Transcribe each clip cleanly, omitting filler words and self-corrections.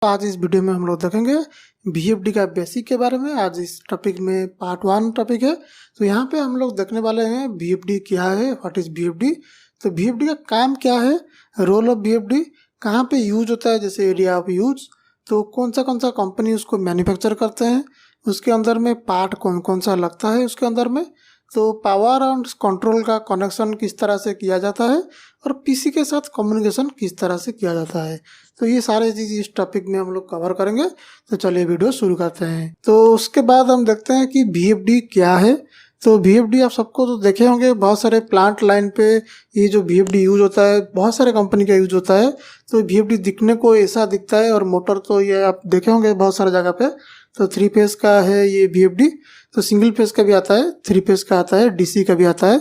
आज इस वीडियो में हम लोग देखेंगे VFD का बेसिक के बारे में। आज इस टॉपिक में पार्ट 1 टॉपिक है। तो यहाँ पे हम लोग देखने वाले हैं VFD क्या है, व्हाट इज़ VFD। तो VFD का काम क्या है, रोल ऑफ VFD, कहाँ पे यूज होता है, जैसे एरिया ऑफ यूज, तो कौन सा कंपनी उसको मैन्युफैक्चर करते हैं, उसके अंदर में पार्ट कौन कौन सा लगता है उसके अंदर में, तो पावर और कंट्रोल का कनेक्शन किस तरह से किया जाता है और पीसी के साथ कम्युनिकेशन किस तरह से किया जाता है। तो ये सारे चीज़ इस टॉपिक में हम लोग कवर करेंगे। तो चलिए वीडियो शुरू करते हैं। तो उसके बाद हम देखते हैं कि VFD क्या है। तो VFD आप सबको तो देखे होंगे, बहुत सारे प्लांट लाइन पे ये जो VFD यूज होता है, बहुत सारे कंपनी का यूज होता है। तो VFD दिखने को ऐसा दिखता है, और मोटर तो ये आप देखे होंगे बहुत सारे जगह पे। तो 3 फेज का है ये VFD, तो सिंगल फेज का भी आता है, 3 फेज का आता है, DC का भी आता है।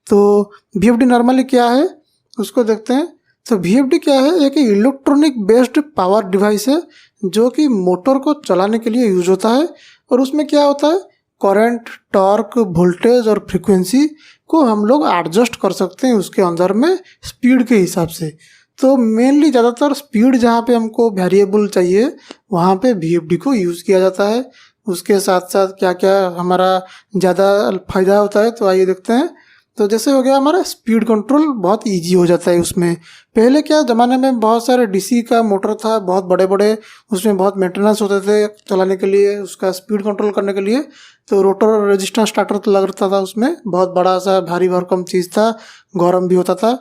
तो VFD नॉर्मली क्या है उसको देखते हैं। तो VFD क्या है, एक इलेक्ट्रॉनिक बेस्ड पावर डिवाइस है जो कि मोटर को चलाने के लिए यूज होता है। और उसमें क्या होता है, करंट, टॉर्क, वोल्टेज और फ्रीक्वेंसी को हम लोग एडजस्ट कर सकते हैं उसके अंदर में स्पीड के हिसाब से। तो मेनली ज़्यादातर स्पीड जहाँ पे हमको वेरिएबल चाहिए वहाँ पे VFD को यूज़ किया जाता है। उसके साथ साथ क्या क्या हमारा ज़्यादा फ़ायदा होता है, तो आइए देखते हैं। तो जैसे हो गया हमारा स्पीड कंट्रोल बहुत इजी हो जाता है उसमें। पहले क्या ज़माने में बहुत सारे DC का मोटर था, बहुत बड़े बड़े, उसमें बहुत मेंटेनेंस होते थे चलाने के लिए, उसका स्पीड कंट्रोल करने के लिए। तो रोटर रेजिस्टेंस स्टार्टर तो लगता था उसमें, बहुत बड़ा सा भारी भरकम चीज़ था, गर्म भी होता था।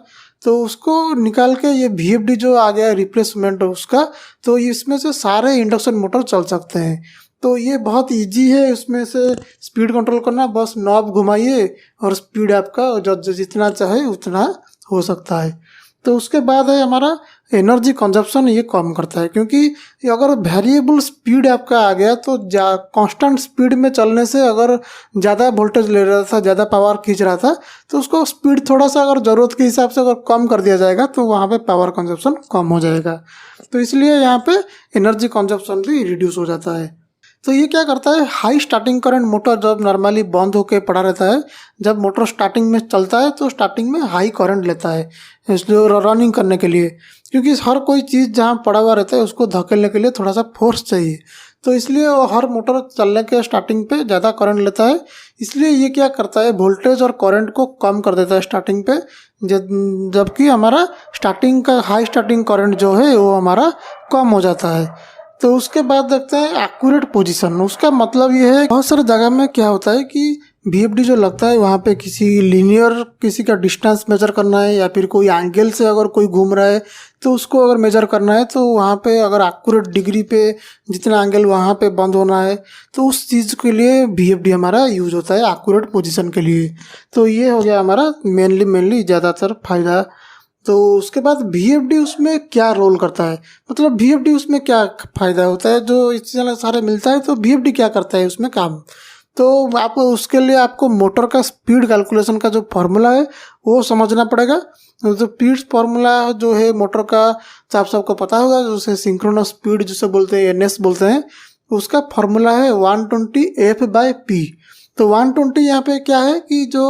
तो उसको निकाल के ये VFD जो आ गया रिप्लेसमेंट उसका, तो इसमें से सारे इंडक्शन मोटर चल सकते हैं। तो ये बहुत इजी है उसमें से स्पीड कंट्रोल करना, बस नॉब घुमाइए और स्पीड आपका जितना चाहे उतना हो सकता है। तो उसके बाद है हमारा एनर्जी कंजप्शन, ये कम करता है, क्योंकि अगर वेरिएबल स्पीड आपका आ गया तो कांस्टेंट स्पीड में चलने से अगर ज़्यादा वोल्टेज ले रहा था, ज़्यादा पावर खींच रहा था, तो उसको स्पीड थोड़ा सा अगर ज़रूरत के हिसाब से अगर कम कर दिया जाएगा तो वहाँ पे पावर कंजप्शन कम हो जाएगा। तो इसलिए यहाँ पे एनर्जी कंजप्शन भी रिड्यूस हो जाता है। तो ये क्या करता है, हाई स्टार्टिंग करंट मोटर जब नॉर्मली बंद होकर पड़ा रहता है, जब मोटर स्टार्टिंग में चलता है तो स्टार्टिंग में हाई करंट लेता है इसलिए रनिंग करने के लिए, क्योंकि हर कोई चीज़ जहाँ पड़ा हुआ रहता है उसको धकेलने के लिए थोड़ा सा फोर्स चाहिए। तो इसलिए वो हर मोटर चलने के स्टार्टिंग पे ज़्यादा करंट लेता है। इसलिए ये क्या करता है, वोल्टेज और करंट को कम कर देता है स्टार्टिंग पे, जबकि हमारा स्टार्टिंग का हाई स्टार्टिंग करंट जो है वो हमारा कम हो जाता है। तो उसके बाद देखते हैं एक्यूरेट पोजीशन। उसका मतलब ये है, बहुत सारे जगह में क्या होता है कि VFD जो लगता है वहाँ पे किसी लीनियर किसी का डिस्टेंस मेजर करना है, या फिर कोई एंगल से अगर कोई घूम रहा है तो उसको अगर मेजर करना है, तो वहाँ पे अगर एक्यूरेट डिग्री पे जितना एंगल वहाँ पे बंद होना है, तो उस चीज़ के लिए VFD हमारा यूज होता है एक्यूरेट पोजीशन के लिए। तो ये हो गया हमारा मेनली ज़्यादातर फायदा। तो उसके बाद VFD उसमें क्या रोल करता है, मतलब VFD उसमें क्या फ़ायदा होता है जो इससे सारे मिलता है। तो VFD क्या करता है उसमें काम, तो आप उसके लिए आपको मोटर का स्पीड कैलकुलेशन का जो फार्मूला है वो समझना पड़ेगा। तो स्पीड फार्मूला जो है मोटर का, तो आप सबको पता होगा, उसे सिंक्रोनस स्पीड जिसे बोलते हैं, NS बोलते हैं। उसका फार्मूला है 120F/P। तो 120 यहाँ पे क्या है कि जो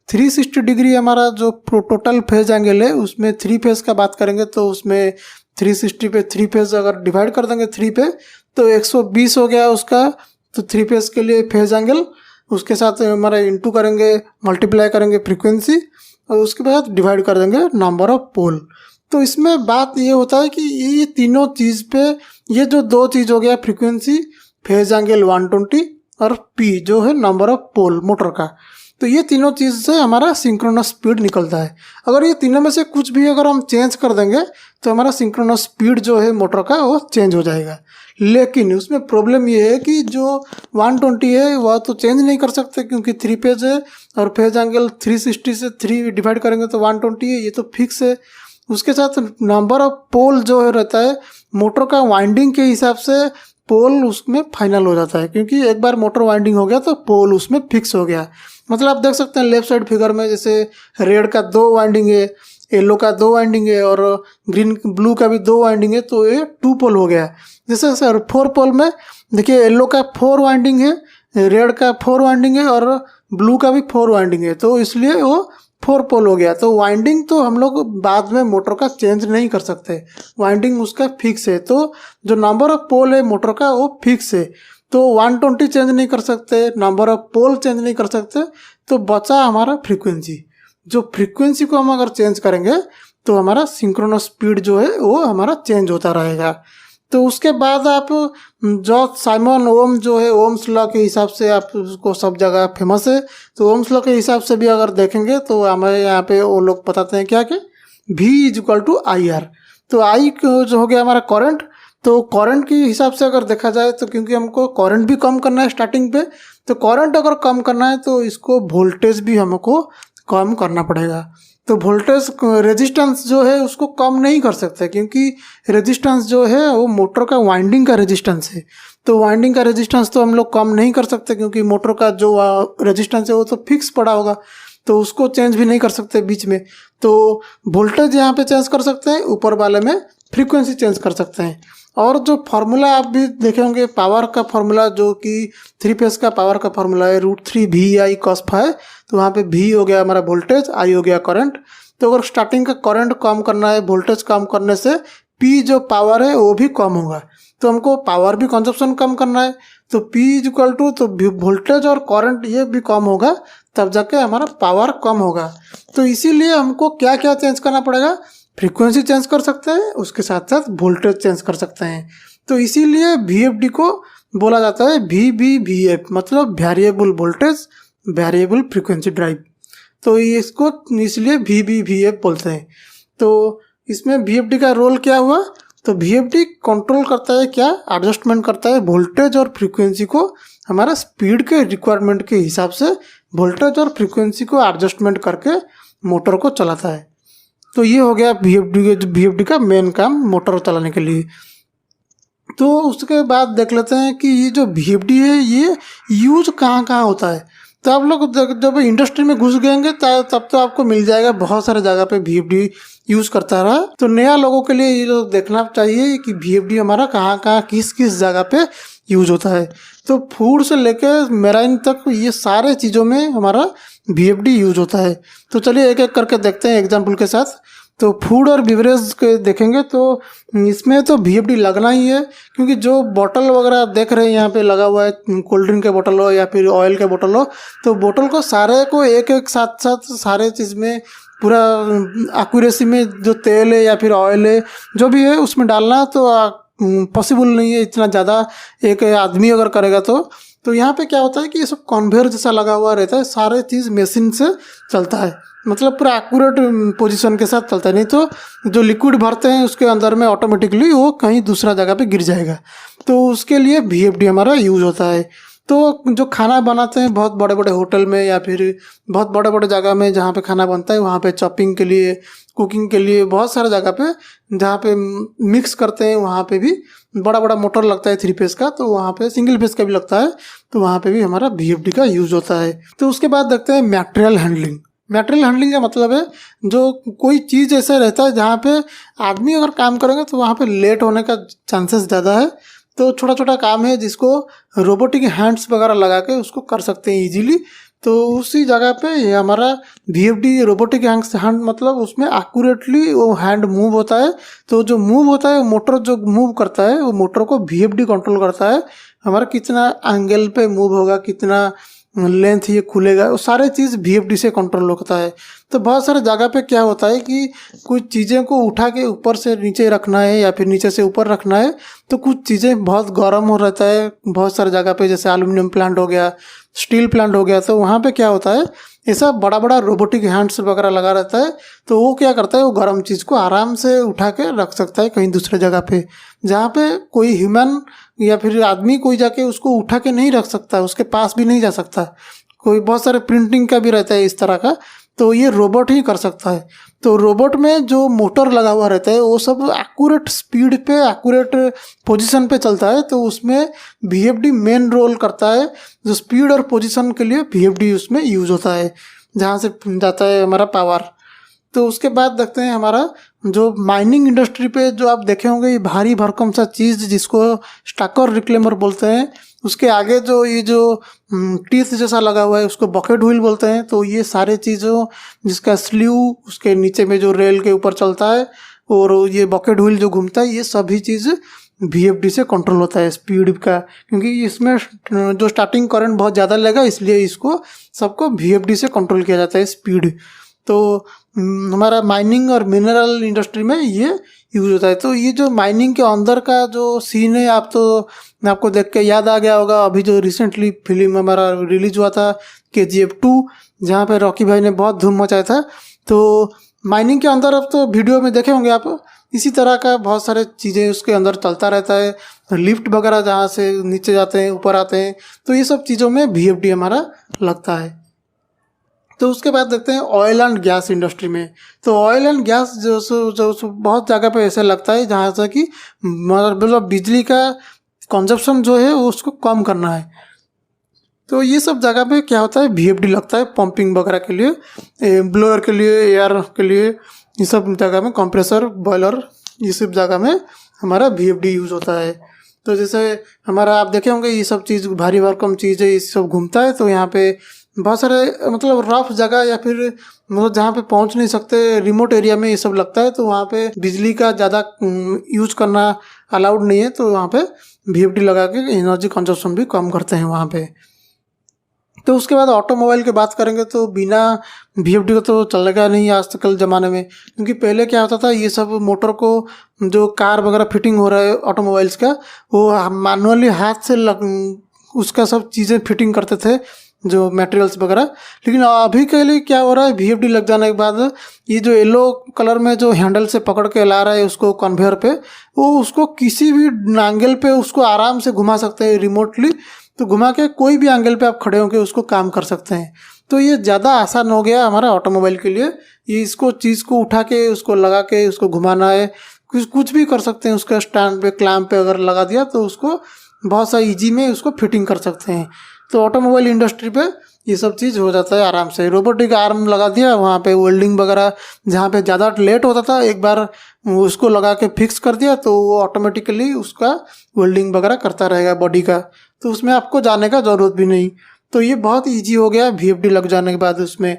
360 डिग्री हमारा जो टोटल फेज एंगल है, उसमें 3 फेज का बात करेंगे तो उसमें 360 पे 3 फेज अगर डिवाइड कर देंगे 3 पे, तो 120 हो गया उसका। तो 3 फेज के लिए फेज एंगल, उसके साथ हमारा इंटू करेंगे, मल्टीप्लाई करेंगे फ्रीक्वेंसी, और उसके बाद डिवाइड कर देंगे नंबर ऑफ पोल। तो इसमें बात ये होता है कि ये तीनों चीज़ पे, ये जो दो चीज़ हो गया, फ्रीक्वेंसी, फेज एंगल 120 और P जो है नंबर ऑफ पोल मोटर का, तो ये तीनों चीज़ से हमारा सिंक्रोनस स्पीड निकलता है। अगर ये तीनों में से कुछ भी अगर हम चेंज कर देंगे तो हमारा सिंक्रोनस स्पीड जो है मोटर का वो चेंज हो जाएगा। लेकिन उसमें प्रॉब्लम ये है कि जो 120 है वह तो चेंज नहीं कर सकते, क्योंकि 3 फेज है और फेज एंगल 360 से 3 डिवाइड करेंगे तो 120 है, ये तो फिक्स है। उसके साथ नंबर ऑफ पोल जो है रहता है, मोटर का वाइंडिंग के हिसाब से पोल उसमें फाइनल हो जाता है, क्योंकि एक बार मोटर वाइंडिंग हो गया तो पोल उसमें फिक्स हो गया। मतलब आप देख सकते हैं लेफ्ट साइड फिगर में, जैसे रेड का 2 वाइंडिंग है, येलो का 2 वाइंडिंग है और ग्रीन ब्लू का भी 2 वाइंडिंग है, तो ये 2 पोल हो गया। जैसे सर 4 पोल में देखिए, येलो का 4 वाइंडिंग है, रेड का 4 वाइंडिंग है और ब्लू का भी 4 वाइंडिंग है, तो इसलिए वो 4 पोल हो गया। तो वाइंडिंग तो हम लोग बाद में मोटर का चेंज नहीं कर सकते, वाइंडिंग उसका फिक्स है। तो जो नंबर ऑफ पोल है मोटर का वो फिक्स है, तो 120 चेंज नहीं कर सकते, नंबर ऑफ पोल चेंज नहीं कर सकते। तो बचा हमारा फ्रीक्वेंसी। जो फ्रीक्वेंसी को हम अगर चेंज करेंगे तो हमारा सिंक्रोनस स्पीड जो है वो हमारा चेंज होता रहेगा। तो उसके बाद आप जो साइमन ओम जो है ओम्स लॉ के हिसाब से आप उसको सब जगह फेमस है, तो ओम्स लॉ के हिसाब से भी अगर देखेंगे तो हमारे यहाँ पे वो लोग बताते हैं क्या कि V is equal to I R. तो आई जो हो गया हमारा करंट, तो करंट के हिसाब से अगर देखा जाए तो क्योंकि हमको करंट भी कम करना है स्टार्टिंग पे, तो करंट अगर कम करना है तो इसको वोल्टेज भी हमको कम करना पड़ेगा। तो वोल्टेज रेजिस्टेंस जो है उसको कम नहीं कर सकते, क्योंकि रेजिस्टेंस जो है वो मोटर का वाइंडिंग का रेजिस्टेंस है। तो वाइंडिंग का रेजिस्टेंस तो हम लोग कम नहीं कर सकते, क्योंकि मोटर का जो रेजिस्टेंस है वो तो फिक्स पड़ा होगा, तो उसको चेंज भी नहीं कर सकते बीच में। तो वोल्टेज यहाँ पे चेंज कर सकते हैं, ऊपर वाले में फ्रीक्वेंसी चेंज कर सकते हैं। और जो फार्मूला आप भी देखे होंगे पावर का फार्मूला, जो कि 3 फेस का पावर का फार्मूला है √3 VI cos phi। तो वहाँ पे V हो गया हमारा वोल्टेज, I हो गया करंट। तो अगर स्टार्टिंग का करंट कम करना है, वोल्टेज कम करने से P जो पावर है वो भी कम होगा। तो हमको पावर भी कंजप्शन कम करना है, तो P इज इक्वल टू तो वोल्टेज और करंट ये भी कम होगा, तब जाके हमारा पावर कम होगा। तो इसीलिए हमको क्या क्या चेंज करना पड़ेगा, फ्रीक्वेंसी चेंज कर सकते हैं, उसके साथ साथ वोल्टेज चेंज कर सकते हैं। तो इसीलिए VFD को बोला जाता है VBVF, मतलब variable voltage variable frequency drive. तो ये इसको इसलिए VBVF बोलते हैं। तो इसमें VFD का रोल क्या हुआ, तो VFD कंट्रोल करता है क्या, एडजस्टमेंट करता है वोल्टेज और फ्रीक्वेंसी को हमारा स्पीड के रिक्वायरमेंट के हिसाब से वोल्टेज और फ्रीक्वेंसी को एडजस्टमेंट करके मोटर को चलाता है। तो ये हो गया VFD का मेन काम मोटर चलाने के लिए। तो उसके बाद देख लेते हैं कि ये जो VFD है ये यूज कहाँ कहाँ होता है। तो आप लोग जब इंडस्ट्री में घुस गएंगे तब तो आपको मिल जाएगा बहुत सारे जगह पे VFD यूज़ करता रहा। तो नया लोगों के लिए ये जो देखना चाहिए कि VFD हमारा कहाँ कहाँ किस किस जगह पे यूज होता है। तो फूड से लेकर मेराइन तक ये सारे चीज़ों में हमारा VFD यूज होता है। तो चलिए एक एक करके देखते हैं एग्जाम्पल के साथ। तो फूड और बिवरेज के देखेंगे तो इसमें तो VFD लगना ही है, क्योंकि जो बोतल वगैरह देख रहे हैं यहाँ पे लगा हुआ है, कोल्ड ड्रिंक के बोतल हो या फिर ऑयल के बोतल हो, तो बोतल को सारे को एक एक साथ साथ सारे चीज़ में पूरा एक्यूरेसी में जो तेल है या फिर ऑयल है जो भी है उसमें डालना तो पॉसिबल नहीं है इतना ज़्यादा एक आदमी अगर करेगा तो यहाँ पे क्या होता है कि ये सब कन्वेयर जैसा लगा हुआ रहता है, सारे चीज़ मशीन से चलता है, मतलब पूरा एक्यूरेट पोजीशन के साथ चलता है। नहीं तो जो लिक्विड भरते हैं उसके अंदर में ऑटोमेटिकली वो कहीं दूसरा जगह पे गिर जाएगा। तो उसके लिए VFD हमारा यूज होता है। तो जो खाना बनाते हैं बहुत बड़े बड़े होटल में या फिर बहुत बड़े बड़े जगह में जहाँ पे खाना बनता है, वहाँ पे चॉपिंग के लिए, कुकिंग के लिए बहुत सारे जगह पे जहाँ पे मिक्स करते हैं वहाँ पे भी बड़ा बड़ा मोटर लगता है 3 फेस का, तो वहाँ पे सिंगल फेस का भी लगता है, तो वहाँ पे भी हमारा VFD का यूज होता है। तो उसके बाद देखते हैं मटेरियल हैंडलिंग। मटेरियल हैंडलिंग का मतलब है जो कोई चीज़ ऐसा रहता है जहाँ पे आदमी अगर काम करेंगे तो वहाँ पे लेट होने का चांसेस ज़्यादा है। तो छोटा छोटा काम है जिसको रोबोटिक हैंड्स वगैरह लगा के उसको कर सकते हैं इजीली। तो उसी जगह पे ये हमारा VFD रोबोटिक हैंड मतलब उसमें एक्यूरेटली वो हैंड मूव होता है। तो जो मूव होता है मोटर जो मूव करता है वो मोटर को VFD कंट्रोल करता है, हमारा कितना एंगल पे मूव होगा, कितना लेंथ ये खुलेगा, वो सारे चीज़ VFD से कंट्रोल होता है। तो बहुत सारे जगह पे क्या होता है कि कुछ चीज़ें को उठा के ऊपर से नीचे रखना है या फिर नीचे से ऊपर रखना है, तो कुछ चीज़ें बहुत गर्म हो रहता है बहुत सारे जगह पे, जैसे एल्यूमिनियम प्लांट हो गया, स्टील प्लांट हो गया। तो वहाँ पे क्या होता है ऐसा बड़ा बड़ा रोबोटिक हैंड्स वगैरह लगा रहता है, तो वो क्या करता है वो गर्म चीज़ को आराम से उठा के रख सकता है कहीं दूसरे जगह पे, जहाँ पे कोई ह्यूमन या फिर आदमी कोई जाके उसको उठा के नहीं रख सकता, उसके पास भी नहीं जा सकता। कोई बहुत सारे प्रिंटिंग का भी रहता है इस तरह का, तो ये रोबोट ही कर सकता है। तो रोबोट में जो मोटर लगा हुआ रहता है वो सब एक्यूरेट स्पीड पे एक्यूरेट पोजीशन पे चलता है, तो उसमें VFD मेन रोल करता है। जो स्पीड और पोजीशन के लिए VFD उसमें यूज होता है, जहाँ से जाता है हमारा पावर। तो उसके बाद देखते हैं हमारा जो माइनिंग इंडस्ट्री पे जो आप देखे होंगे ये भारी भरकम सा चीज़ जिसको स्टैकर रिक्लेमर बोलते हैं, उसके आगे जो ये जो टीथ जैसा लगा हुआ है उसको बकेट व्हील बोलते हैं। तो ये सारे चीज़ों जिसका स्लीव उसके नीचे में जो रेल के ऊपर चलता है और ये बकेट व्हील जो घूमता है, ये सभी चीज़ VFD से कंट्रोल होता है स्पीड का, क्योंकि इसमें जो स्टार्टिंग करंट बहुत ज़्यादा लगेगा, इसलिए इसको सबको VFD से कंट्रोल किया जाता है स्पीड। तो हमारा माइनिंग और मिनरल इंडस्ट्री में ये यूज होता है। तो ये जो माइनिंग के अंदर का जो सीन है, आपको देख के याद आ गया होगा, अभी जो रिसेंटली फिल्म हमारा रिलीज हुआ था KGF 2, जहाँ पे रॉकी भाई ने बहुत धूम मचाया था। तो माइनिंग के अंदर अब तो वीडियो में देखे होंगे आप, इसी तरह का बहुत सारे चीज़ें उसके अंदर चलता रहता है, लिफ्ट वगैरह जहाँ से नीचे जाते हैं ऊपर आते हैं, तो ये सब चीज़ों में VFD हमारा लगता है। तो उसके बाद देखते हैं ऑयल एंड गैस इंडस्ट्री में। तो ऑयल एंड गैस जो बहुत जगह पे ऐसे लगता है जहाँ से कि मतलब बिजली का कंजप्शन जो है वो उसको कम करना है। तो ये सब जगह पे क्या होता है, VFD लगता है पंपिंग वगैरह के लिए, ब्लोअर के लिए, एयर के लिए, ये सब जगह में, कंप्रेसर, बॉयलर, ये सब जगह में हमारा VFD यूज़ होता है। तो जैसे हमारा आप देखे होंगे ये सब चीज़ भारी भरकम चीज़ है, ये सब घूमता है। तो यहाँ पे बहुत सारे मतलब रफ जगह या फिर मतलब जहाँ पे पहुँच नहीं सकते, रिमोट एरिया में ये सब लगता है। तो वहाँ पे बिजली का ज़्यादा यूज करना अलाउड नहीं है, तो वहाँ पे VFD लगा के एनर्जी कंजप्शन भी कम करते हैं वहाँ पे। तो उसके बाद ऑटोमोबाइल की बात करेंगे तो बिना VFD को तो चलेगा नहीं आज तक ज़माने में, क्योंकि पहले क्या होता था, ये सब मोटर को जो कार वगैरह फिटिंग हो रहा है ऑटोमोबाइल्स का, वो मैनुअली हाथ से उसका सब चीज़ें फिटिंग करते थे, जो मटेरियल्स वगैरह। लेकिन अभी के लिए क्या हो रहा है, VFD लग जाने के बाद ये जो येलो कलर में जो हैंडल से पकड़ के ला रहा है उसको कन्वेयर पे, वो उसको किसी भी एंगल पे उसको आराम से घुमा सकते हैं रिमोटली। तो घुमा के कोई भी एंगल पे आप खड़े होकर उसको काम कर सकते हैं। तो ये ज़्यादा आसान हो गया हमारा ऑटोमोबाइल के लिए। ये इसको चीज़ को उठा के उसको लगा के उसको घुमाना है, कुछ भी कर सकते हैं। उसका स्टैंड पे क्लैंप पे अगर लगा दिया तो उसको बहुत सा ईजी में उसको फिटिंग कर सकते हैं। तो ऑटोमोबाइल इंडस्ट्री पे ये सब चीज़ हो जाता है आराम से। रोबोटिक आर्म लगा दिया वहाँ पे, वेल्डिंग वगैरह जहाँ पे ज़्यादा लेट होता था, एक बार उसको लगा के फिक्स कर दिया तो वो ऑटोमेटिकली उसका वेल्डिंग वगैरह करता रहेगा बॉडी का, तो उसमें आपको जाने का ज़रूरत भी नहीं। तो ये बहुत ईजी हो गया VFD लग जाने के बाद उसमें।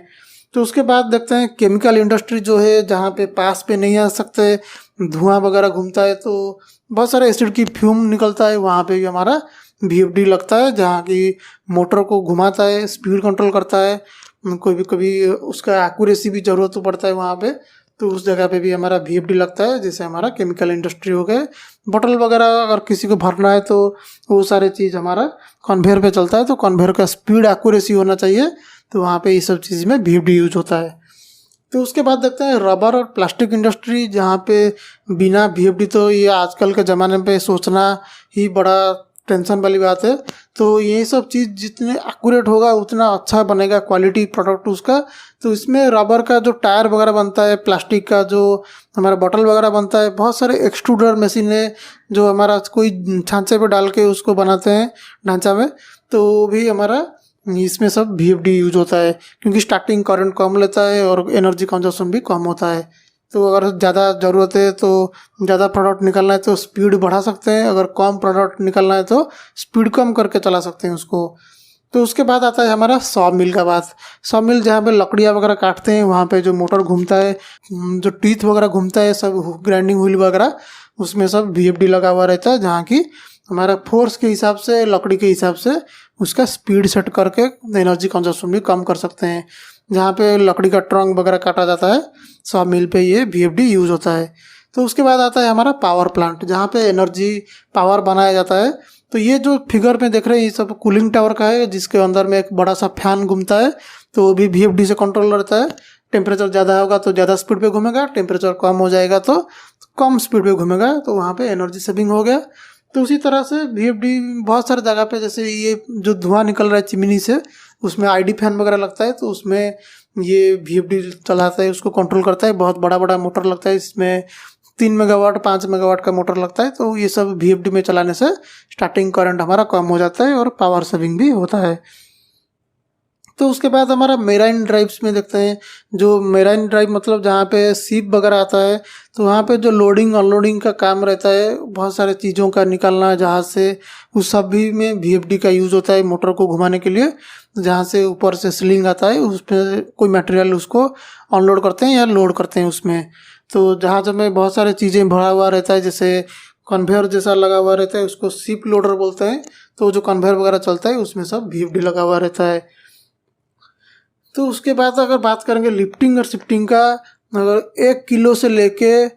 तो उसके बाद देखते हैं केमिकल इंडस्ट्री जो है, जहाँ पे पास पे नहीं आ सकते, धुआं वगैरह घूमता है, तो बहुत सारे एसिड की फ्यूम निकलता है, वहाँ पे भी हमारा VFD लगता है, जहाँ की मोटर को घुमाता है, स्पीड कंट्रोल करता है। कभी कभी उसका एक्यूरेसी भी ज़रूरत तो पड़ता है वहाँ पे, तो उस जगह पे भी हमारा VFD लगता है। जैसे हमारा केमिकल इंडस्ट्री हो गए, बोतल वगैरह अगर किसी को भरना है तो वो सारे चीज़ हमारा कन्वेयर पे चलता है, तो कन्वेयर का स्पीड एक्यूरेसी होना चाहिए, तो वहाँ पे ये सब चीज़ में VFD यूज होता है। तो उसके बाद देखते हैं रबर और प्लास्टिक इंडस्ट्री, जहाँ पे बिना VFD तो ये आजकल के ज़माने पे सोचना ही बड़ा टेंशन वाली बात है। तो ये सब चीज़ जितने एक्यूरेट होगा उतना अच्छा बनेगा क्वालिटी प्रोडक्ट उसका। तो इसमें रबर का जो टायर वगैरह बनता है, प्लास्टिक का जो हमारा बॉटल वगैरह बनता है, बहुत सारे एक्सट्रूडर मशीन है जो हमारा कोई छांचे पे डाल के उसको बनाते हैं ढांचा में, तो भी हमारा इसमें सब VFD यूज होता है, क्योंकि स्टार्टिंग करंट कम लेता है और एनर्जी कंजप्शन भी कम होता है। तो अगर ज़्यादा ज़रूरत है तो ज़्यादा प्रोडक्ट निकालना है तो स्पीड बढ़ा सकते हैं, अगर कम प्रोडक्ट निकालना है तो स्पीड कम करके चला सकते हैं उसको। तो उसके बाद आता है हमारा सॉ मिल का बात। सॉ मिल जहाँ पे लकड़ियाँ वगैरह काटते हैं, वहाँ पे जो मोटर घूमता है, जो टीथ वगैरह घूमता है, सब ग्राइंडिंग व्हील वगैरह, उसमें सब VFD लगा हुआ रहता है, जहाँ की हमारा फोर्स के हिसाब से, लकड़ी के हिसाब से उसका स्पीड सेट करके एनर्जी कंजप्शन भी कम कर सकते हैं। जहाँ पे लकड़ी का ट्रंक वगैरह काटा जाता है, सॉ मिल पे ये VFD यूज होता है। तो उसके बाद आता है हमारा पावर प्लांट, जहाँ पे एनर्जी पावर बनाया जाता है। तो ये जो फिगर में देख रहे हैं ये सब कूलिंग टावर का है, जिसके अंदर में एक बड़ा सा फैन घूमता है, तो वो भी VFD से कंट्रोल रहता है। टेम्परेचर ज़्यादा होगा तो ज़्यादा स्पीड पे घूमेगा, टेम्परेचर कम हो जाएगा तो कम स्पीड पे घूमेगा, तो वहाँ पे एनर्जी सेविंग हो गया। तो उसी तरह से VFD बहुत सारे जगह पे, जैसे ये जो धुआं निकल रहा है चिमनी से, उसमें ID फैन वगैरह लगता है, तो उसमें ये VFD चलाता है, उसको कंट्रोल करता है। बहुत बड़ा बड़ा मोटर लगता है, इसमें 3 मेगावाट 5 मेगावाट का मोटर लगता है। तो ये सब VFD में चलाने से स्टार्टिंग करंट हमारा कम हो जाता है और पावर सेविंग भी होता है। तो उसके बाद हमारा मेराइन ड्राइव्स में देखते हैं, जो मेराइन ड्राइव मतलब जहाँ पे शिप वगैरह आता है, तो वहाँ पे जो लोडिंग अनलोडिंग का काम रहता है, बहुत सारे चीज़ों का निकालना जहाज़ से, उस सब भी में VFD का यूज़ होता है मोटर को घुमाने के लिए। जहाँ से ऊपर से स्लिंग आता है, उस पर कोई मटेरियल उसको अनलोड करते हैं या लोड करते हैं उसमें। तो जहाज़ में बहुत सारी चीज़ें भरा हुआ रहता है, जैसे कन्वेयर जैसा लगा हुआ रहता है, उसको शिप लोडर बोलते हैं। तो जो कन्वेयर वगैरह चलता है उसमें सब VFD लगा हुआ रहता है। तो उसके बाद अगर बात करेंगे लिफ्टिंग और शिफ्टिंग का, अगर 1 किलो से लेके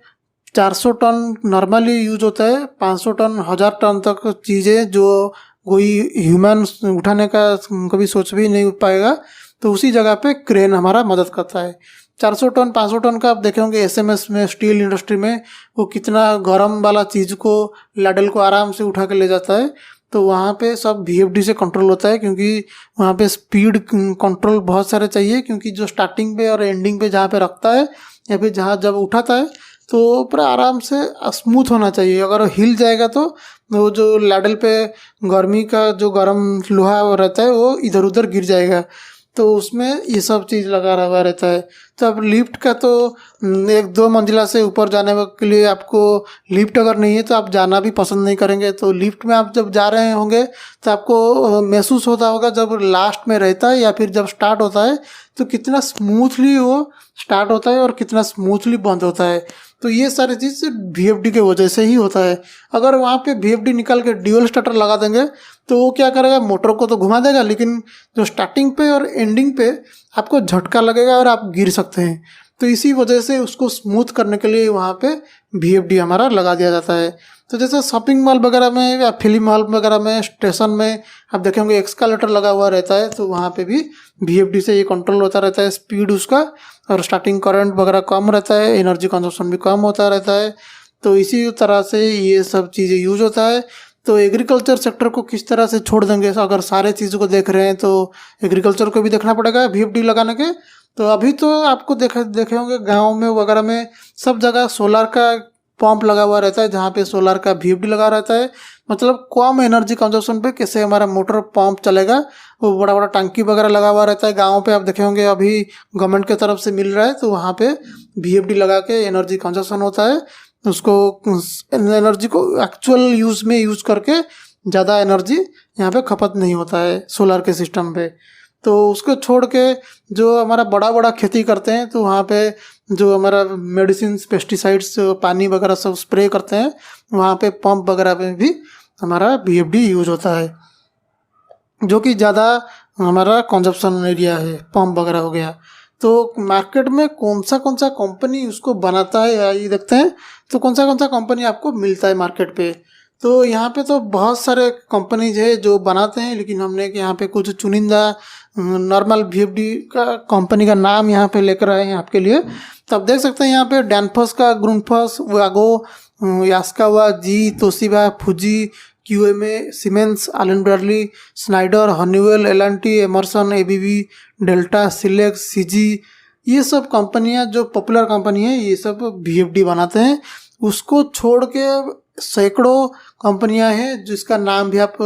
400 टन नॉर्मली यूज होता है, 500 टन 1000 टन तक चीज़ें जो कोई ह्यूमन उठाने का कभी सोच भी नहीं पाएगा, तो उसी जगह पे क्रेन हमारा मदद करता है। 400 टन 500 टन का आप देखे होंगे SMS में, स्टील इंडस्ट्री में, वो कितना गर्म वाला चीज़ को, लाडल को आराम से उठा के ले जाता है। तो वहाँ पे सब VFD से कंट्रोल होता है, क्योंकि वहाँ पे स्पीड कंट्रोल बहुत सारे चाहिए, क्योंकि जो स्टार्टिंग पे और एंडिंग पे जहाँ पे रखता है या फिर जहाँ जब उठाता है तो पूरा आराम से स्मूथ होना चाहिए। अगर हिल जाएगा तो वो जो लाडल पे गर्मी का जो गर्म लोहा रहता है वो इधर उधर गिर जाएगा। तो उसमें ये सब चीज़ लगा हुआ रहता है। तो अब लिफ्ट का तो 1-2 मंजिला से ऊपर जाने के लिए आपको लिफ्ट अगर नहीं है तो आप जाना भी पसंद नहीं करेंगे। तो लिफ्ट में आप जब जा रहे होंगे तो आपको महसूस होता होगा जब लास्ट में रहता है या फिर जब स्टार्ट होता है तो कितना स्मूथली वो स्टार्ट होता है और कितना स्मूथली बंद होता है। तो ये सारी चीज़ VFD के वजह से ही होता है। अगर वहाँ पे VFD निकाल के ड्यूल स्टार्टर लगा देंगे तो वो क्या करेगा, मोटर को तो घुमा देगा, लेकिन जो स्टार्टिंग पे और एंडिंग पे आपको झटका लगेगा और आप गिर सकते हैं। तो इसी वजह से उसको स्मूथ करने के लिए वहाँ पे VFD हमारा लगा दिया जाता है। तो जैसे शॉपिंग मॉल वगैरह में या फिल्म हॉल वगैरह में, स्टेशन में आप देखेंगे एक्सकालेटर लगा हुआ रहता है, तो वहाँ पे भी VFD से ये कंट्रोल होता रहता है स्पीड उसका, और स्टार्टिंग करंट वगैरह कम रहता है, एनर्जी कंजप्शन भी कम होता रहता है। तो इसी तरह से ये सब चीज़ें यूज होता है। तो एग्रीकल्चर सेक्टर को किस तरह से छोड़ देंगे, अगर सारे चीज़ों को देख रहे हैं तो एग्रीकल्चर को भी देखना पड़ेगा VFD लगाने के। तो अभी तो आपको देखे होंगे गाँव में वगैरह में सब जगह सोलर का पंप लगा हुआ रहता है, जहाँ पे सोलर का VFD लगा रहता है। मतलब कम एनर्जी कंजप्शन पे कैसे हमारा मोटर पंप चलेगा, वो बड़ा बड़ा टंकी वगैरह लगा हुआ रहता है। गाँव पे आप देखे होंगे अभी गवर्नमेंट की तरफ से मिल रहा है, तो वहाँ पे VFD लगा के एनर्जी कंजप्शन होता है, उसको एनर्जी को एक्चुअल यूज़ में यूज़ करके ज़्यादा एनर्जी यहाँ पे खपत नहीं होता है सोलर के सिस्टम पे। तो उसको छोड़ के जो हमारा बड़ा बड़ा खेती करते हैं, तो वहाँ पे जो हमारा मेडिसिन, पेस्टिसाइड्स, पानी वगैरह सब स्प्रे करते हैं, वहाँ पे पंप वगैरह में भी हमारा VFD यूज होता है, जो कि ज़्यादा हमारा कंजप्शन एरिया है, पंप वगैरह हो गया। तो मार्केट में कौन सा कंपनी उसको बनाता है ये देखते हैं। तो कौन सा कंपनी आपको मिलता है मार्केट पे। तो यहाँ पे तो बहुत सारे कंपनीज है जो बनाते हैं, लेकिन हमने यहाँ पे कुछ चुनिंदा नॉर्मल VFD का कंपनी का नाम यहाँ पे लेकर आए हैं आपके लिए। तो आप देख सकते हैं यहाँ पे डैनफस का, ग्रुनफस, वागो, यास्कावा, जी, Toshiba, Fuji, QMA, Siemens, Allen Bradley, Schneider, Honeywell, L&T, Emerson, ABB, Delta, सिलेक्स, CG, ये सब कंपनियां जो पॉपुलर कंपनी है ये सब VFD बनाते हैं। उसको छोड़ के सैकड़ों कंपनियां हैं जिसका नाम भी आप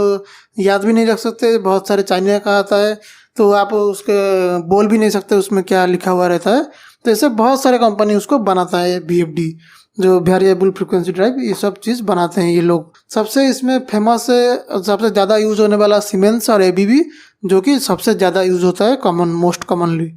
याद भी नहीं रख सकते, बहुत सारे चाइना का आता है तो आप उसके बोल भी नहीं सकते उसमें क्या लिखा हुआ रहता है। तो ऐसे बहुत सारे कंपनी उसको बनाता है VFD, जो वेरिएबल फ्रीक्वेंसी ड्राइव, ये सब चीज़ बनाते हैं ये लोग। सबसे इसमें फेमस है, सबसे ज़्यादा यूज होने वाला सीमेंस और ABB, जो कि सबसे ज़्यादा यूज होता है मोस्ट कॉमनली।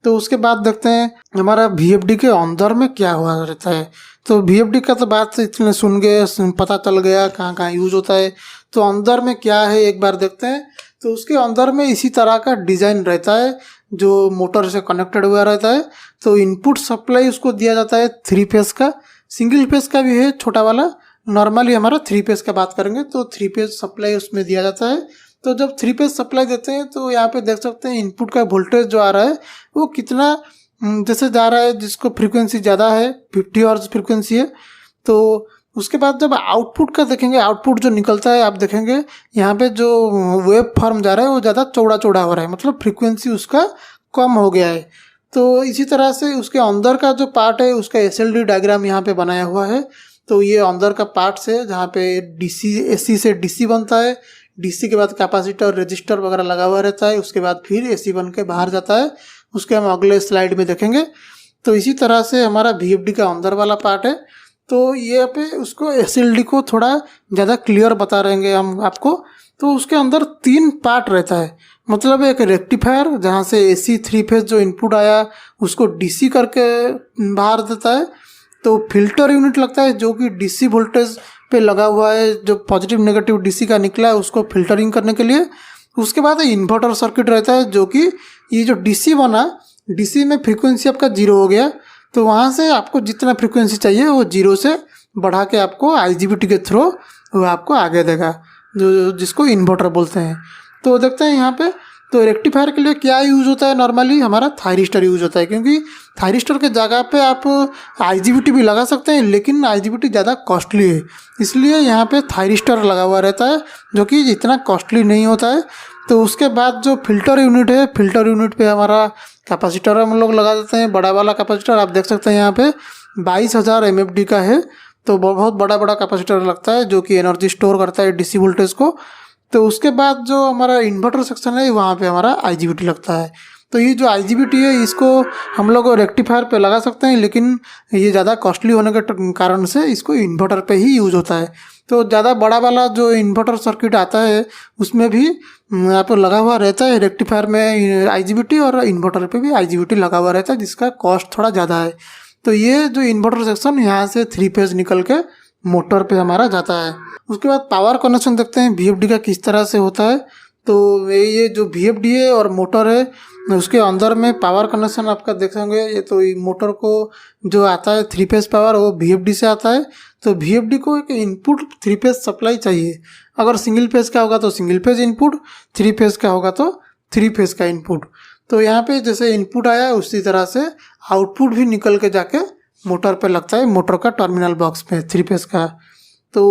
तो उसके बाद देखते हैं हमारा VFD के अंदर में क्या हुआ रहता है। तो VFD का तो बात इतने सुन गए, पता चल गया कहाँ कहाँ यूज होता है। तो अंदर में क्या है एक बार देखते हैं। तो उसके अंदर में इसी तरह का डिज़ाइन रहता है जो मोटर से कनेक्टेड हुआ रहता है। तो इनपुट सप्लाई उसको दिया जाता है 3 फेज का, सिंगल फेज का भी है छोटा वाला। नॉर्मली हमारा 3 फेज का बात करेंगे तो 3 फेज सप्लाई उसमें दिया जाता है। तो जब 3 फेज सप्लाई देते हैं तो यहाँ पे देख सकते हैं इनपुट का वोल्टेज जो आ रहा है वो कितना जैसे जा रहा है, जिसको फ्रीक्वेंसी ज़्यादा है 50 हर्ट्ज फ्रीक्वेंसी है। तो उसके बाद जब आउटपुट का देखेंगे, आउटपुट जो निकलता है आप देखेंगे यहाँ पे जो वेव फॉर्म जा रहा है वो ज़्यादा चौड़ा हो रहा है, मतलब फ्रीक्वेंसी उसका कम हो गया है। तो इसी तरह से उसके अंदर का जो पार्ट है उसका SLD डायग्राम यहाँ पे बनाया हुआ है। तो ये अंदर का पार्ट से जहाँ पे AC से DC बनता है, डीसी के बाद कैपेसिटर रजिस्टर वगैरह लगा हुआ रहता है, उसके बाद फिर एसी बन के बाहर जाता है, उसके हम अगले स्लाइड में देखेंगे। तो इसी तरह से हमारा VFD का अंदर वाला पार्ट है। तो ये पे उसको SLD को थोड़ा ज़्यादा क्लियर बता रहेंगे हम आपको। तो उसके अंदर 3 पार्ट रहता है, मतलब एक रेक्टिफायर जहाँ से AC 3 फेज जो इनपुट आया उसको DC करके बाहर देता है। तो फिल्टर यूनिट लगता है जो कि DC वोल्टेज पे लगा हुआ है, जो पॉजिटिव नेगेटिव DC का निकला है उसको फिल्टरिंग करने के लिए। उसके बाद इन्वर्टर सर्किट रहता है जो कि ये जो DC बना, DC में फ्रीक्वेंसी आपका 0 हो गया, तो वहाँ से आपको जितना फ्रीक्वेंसी चाहिए वो 0 से बढ़ा के आपको IGBT के थ्रू वो आपको आगे देगा, जो जिसको इन्वर्टर बोलते हैं। तो देखते हैं यहाँ पे, तो रेक्टिफायर के लिए क्या यूज़ होता है, नॉर्मली हमारा थायरिस्टर यूज़ होता है, क्योंकि थायरिस्टर के जगह पे आप IGBT भी लगा सकते हैं, लेकिन IGBT ज़्यादा कॉस्टली है, इसलिए यहाँ पे थायरिस्टर लगा हुआ रहता है जो कि इतना कॉस्टली नहीं होता है। तो उसके बाद जो फिल्टर यूनिट है, फिल्टर यूनिट पे हमारा कैपेसिटर हम लोग लगा देते हैं, बड़ा वाला कैपेसिटर आप देख सकते हैं यहाँ पे 22,000 MFD का है। तो बहुत बड़ा बड़ा कैपेसिटर लगता है जो कि एनर्जी स्टोर करता है DC वोल्टेज को। तो उसके बाद जो हमारा इन्वर्टर सेक्शन है वहाँ पे हमारा IGBT लगता है। तो ये जो IGBT है इसको हम लोग रेक्टिफायर पे लगा सकते हैं, लेकिन ये ज़्यादा कॉस्टली होने के कारण से इसको इन्वर्टर पे ही यूज़ होता है। तो ज़्यादा बड़ा वाला जो इन्वर्टर सर्किट आता है उसमें भी यहाँ पर लगा हुआ रहता है, रेक्टिफायर में IGBT और इन्वर्टर पे भी IGBT लगा हुआ रहता है, जिसका कॉस्ट थोड़ा ज़्यादा है। तो ये जो इन्वर्टर सेक्शन यहाँ से 3 फेज निकल के मोटर पे हमारा जाता है। उसके बाद पावर कनेक्शन देखते हैं VFD का किस तरह से होता है। तो ये जो VFD है और मोटर है उसके अंदर में पावर कनेक्शन आपका देखेंगे। ये तो मोटर को जो आता है 3 फेज पावर वो VFD से आता है। तो VFD को एक इनपुट 3 फेज सप्लाई चाहिए, अगर सिंगल फेज का होगा तो सिंगल फेज इनपुट, 3 फेज का होगा तो 3 फेज का इनपुट। तो यहाँ पे जैसे इनपुट आया उसी तरह से आउटपुट भी निकल के जाके मोटर पे लगता है, मोटर का टर्मिनल बॉक्स में 3 फेज का। तो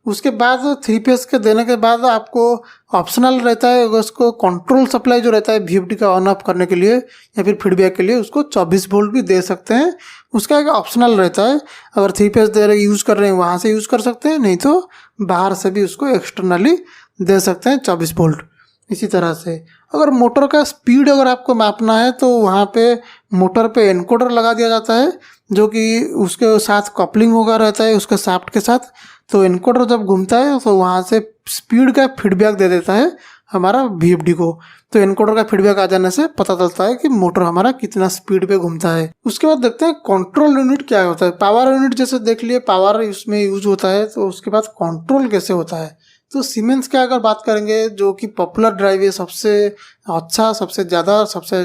उसके बाद 3 फेज के देने के बाद आपको ऑप्शनल रहता है उसको कंट्रोल सप्लाई जो रहता है VFD का ऑन ऑफ करने के लिए या फिर फीडबैक के लिए, उसको 24 वोल्ट भी दे सकते हैं। उसका एक ऑप्शनल रहता है, अगर 3 फेज दे रहे यूज़ कर रहे हैं वहाँ से यूज़ कर सकते हैं, नहीं तो बाहर से भी उसको एक्सटर्नली दे सकते हैं 24 वोल्ट। इसी तरह से अगर मोटर का स्पीड अगर आपको मापना है तो वहाँ पे मोटर पे एनकोडर लगा दिया जाता है, जो कि उसके साथ कपलिंग होगा रहता है उसके शाफ्ट के साथ। तो एनकोडर जब घूमता है तो वहाँ से स्पीड का फीडबैक दे देता है हमारा VFD को। तो एनकोडर का फीडबैक आ जाने से पता चलता है कि मोटर हमारा कितना स्पीड पे घूमता है। उसके बाद देखते हैं कंट्रोल यूनिट क्या होता है। पावर यूनिट जैसे देख लिए, पावर उसमें यूज होता है। तो उसके बाद कंट्रोल कैसे होता है, तो सीमेंस का अगर बात करेंगे जो कि पॉपुलर ड्राइव है, सबसे अच्छा, सबसे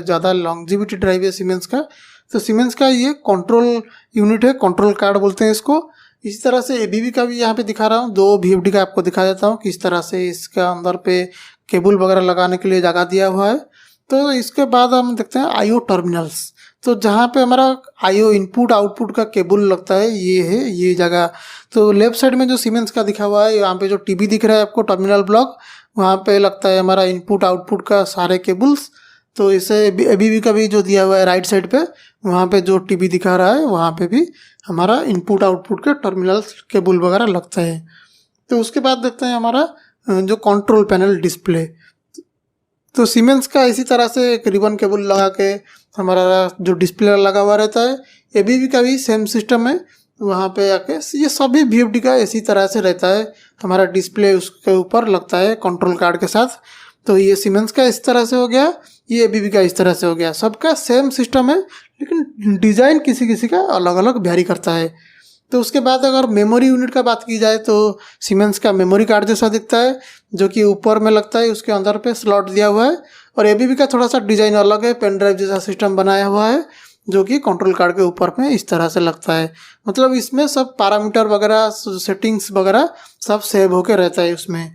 ज़्यादा लॉन्जिविटी ड्राइव है सीमेंस का। तो सीमेंस का ये कंट्रोल यूनिट है, कंट्रोल कार्ड बोलते हैं इसको। इसी तरह से ABB का भी यहाँ पे दिखा रहा हूँ, 2 VFD का आपको दिखा देता हूँ किस तरह से इसका अंदर पे केबल वगैरह लगाने के लिए जगह दिया हुआ है। तो इसके बाद हम देखते हैं IO टर्मिनल्स। तो जहाँ पे हमारा IO इनपुट आउटपुट का केबल लगता है ये है ये जगह। तो लेफ्ट साइड में जो सीमेंस का दिखा हुआ है यहाँ पे जो टीवी दिख रहा है आपको टर्मिनल ब्लॉक, वहाँ पे लगता है हमारा इनपुट आउटपुट का सारे केबल्स। तो इसे ABB का भी जो दिया हुआ है राइट साइड पे, वहाँ पे जो टीवी दिखा रहा है वहाँ पे भी हमारा इनपुट आउटपुट के टर्मिनल्स केबल वगैरह लगते हैं। तो उसके बाद देखते हैं हमारा जो कंट्रोल पैनल डिस्प्ले। तो सीमेंस का इसी तरह से एक रिबन केबल लगा के हमारा जो डिस्प्ले लगा हुआ रहता है। ABB का भी सेम सिस्टम है, वहाँ पे आके ये सभी VFD का इसी तरह से रहता है, हमारा डिस्प्ले उसके ऊपर लगता है कंट्रोल कार्ड के साथ। तो ये सीमेंस का इस तरह से हो गया, ये ABB का इस तरह से हो गया। सबका सेम सिस्टम है, लेकिन डिज़ाइन किसी किसी का अलग अलग वेरी करता है। तो उसके बाद अगर मेमोरी यूनिट का बात की जाए तो सीमेंस का मेमोरी कार्ड जैसा दिखता है, जो कि ऊपर में लगता है, उसके अंदर पे स्लॉट दिया हुआ है। और ABB का थोड़ा सा डिज़ाइन अलग है, पेन ड्राइव जैसा सिस्टम बनाया हुआ है, जो कि कंट्रोल कार्ड के ऊपर में इस तरह से लगता है। मतलब इसमें सब पैरामीटर वगैरह सेटिंग्स वगैरह सब सेव होके रहता है उसमें।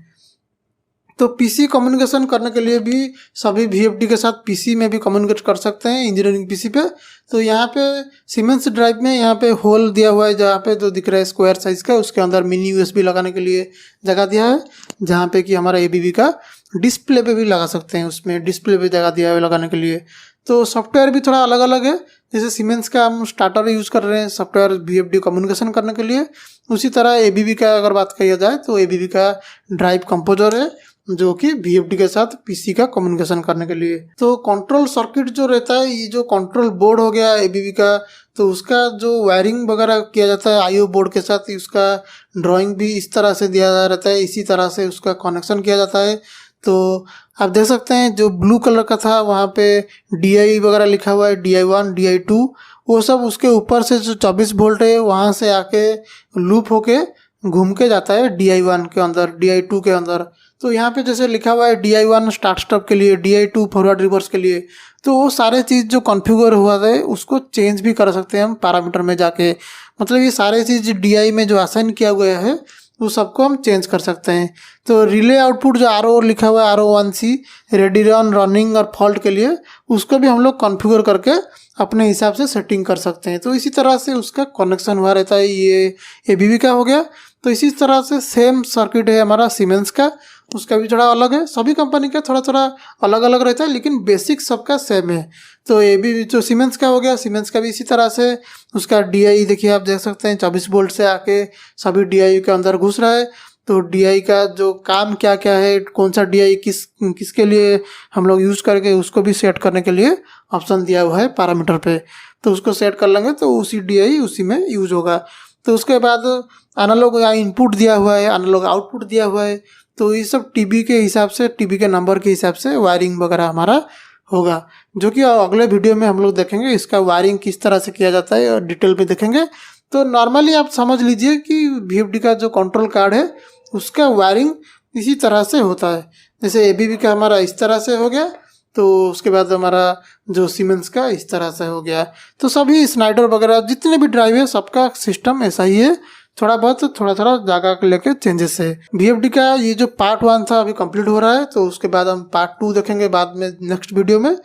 तो PC कम्युनिकेशन करने के लिए भी सभी VFD के साथ PC में भी कम्युनिकेट कर सकते हैं, इंजीनियरिंग PC पे। तो यहाँ पे सीमेंस ड्राइव में यहाँ पे होल दिया हुआ है, जहाँ पे जो दिख रहा है स्क्वायर साइज़ का, उसके अंदर मिनी USB लगाने के लिए जगह दिया है, जहाँ पे कि हमारा ABB का डिस्प्ले पे भी लगा सकते हैं, उसमें डिस्प्ले पे जगह दिया है लगाने के लिए। तो सॉफ्टवेयर भी थोड़ा अलग अलग है, जैसे सीमेंस का हम स्टार्टर यूज़ कर रहे हैं सॉफ्टवेयर VFD कम्युनिकेशन करने के लिए, उसी तरह ABB का अगर बात किया जाए तो ABB का ड्राइव कंपोजर है, जो कि VFD के साथ PC का कम्युनिकेशन करने के लिए। तो कंट्रोल सर्किट जो रहता है, ये जो कंट्रोल बोर्ड हो गया ABB का, तो उसका जो वायरिंग वगैरह किया जाता है IO बोर्ड के साथ, उसका ड्राइंग भी इस तरह से दिया रहता है, इसी तरह से उसका कनेक्शन किया जाता है। तो आप देख सकते हैं जो ब्लू कलर का था वहाँ पे DI वगैरह लिखा हुआ है, DI1 DI2, वो सब उसके ऊपर से जो 24 वोल्ट है वहाँ से आके लूप होके घूम के जाता है DI1 के अंदर, DI2 के अंदर। तो यहाँ पे जैसे लिखा हुआ है DI1 स्टार्ट स्टॉप के लिए, DI2 फॉरवर्ड रिवर्स के लिए, तो वो सारे चीज़ जो कॉन्फ़िगर हुआ है उसको चेंज भी कर सकते हैं हम पैरामीटर में जाके। मतलब ये सारे चीज़ DI में जो असाइन किया गया है वो सबको हम चेंज कर सकते हैं। तो रिले आउटपुट जो RO लिखा हुआ है, RO1C रेडी रन, रनिंग और फॉल्ट के लिए, उसको भी हम लोग कॉन्फ़िगर करके अपने हिसाब से सेटिंग कर सकते हैं। तो इसी तरह से उसका कनेक्शन हुआ रहता है। ये ABB का हो गया। तो इसी तरह से सेम सर्किट है हमारा सीमेंस का, उसका भी थोड़ा अलग है। सभी कंपनी का थोड़ा थोड़ा अलग अलग रहता है, लेकिन बेसिक सबका सेम है। तो ABB जो सीमेंस का हो गया, सीमेंस का भी इसी तरह से उसका DI देखिए, आप देख सकते हैं 24 वोल्ट से आके सभी DI के अंदर घुस रहा है। तो DI का जो काम क्या क्या है, कौन सा DI किसके लिए हम लोग यूज़ करके, उसको भी सेट करने के लिए ऑप्शन दिया हुआ है पैरामीटर पे। तो उसको सेट कर लेंगे तो उसी DI उसी में यूज होगा। तो उसके बाद एनालॉग इनपुट दिया हुआ है, एनालॉग आउटपुट दिया हुआ है। तो ये सब TB के हिसाब से, TB के नंबर के हिसाब से वायरिंग वगैरह हमारा होगा, जो कि अगले वीडियो में हम लोग देखेंगे इसका वायरिंग किस तरह से किया जाता है और डिटेल में देखेंगे। तो नॉर्मली आप समझ लीजिए कि VFD का जो कंट्रोल कार्ड है उसका वायरिंग इसी तरह से होता है। जैसे ABB का हमारा इस तरह से हो गया, तो उसके बाद हमारा जो सीमेंस का इस तरह से हो गया। तो सभी स्नाइडर वगैरह जितने भी ड्राइव है सबका सिस्टम ऐसा ही है, थोड़ा बहुत थोड़ा थोड़ा जगह लेके चेंजेस है। VFD का ये जो पार्ट 1 था अभी कंप्लीट हो रहा है, तो उसके बाद हम पार्ट 2 देखेंगे बाद में नेक्स्ट वीडियो में।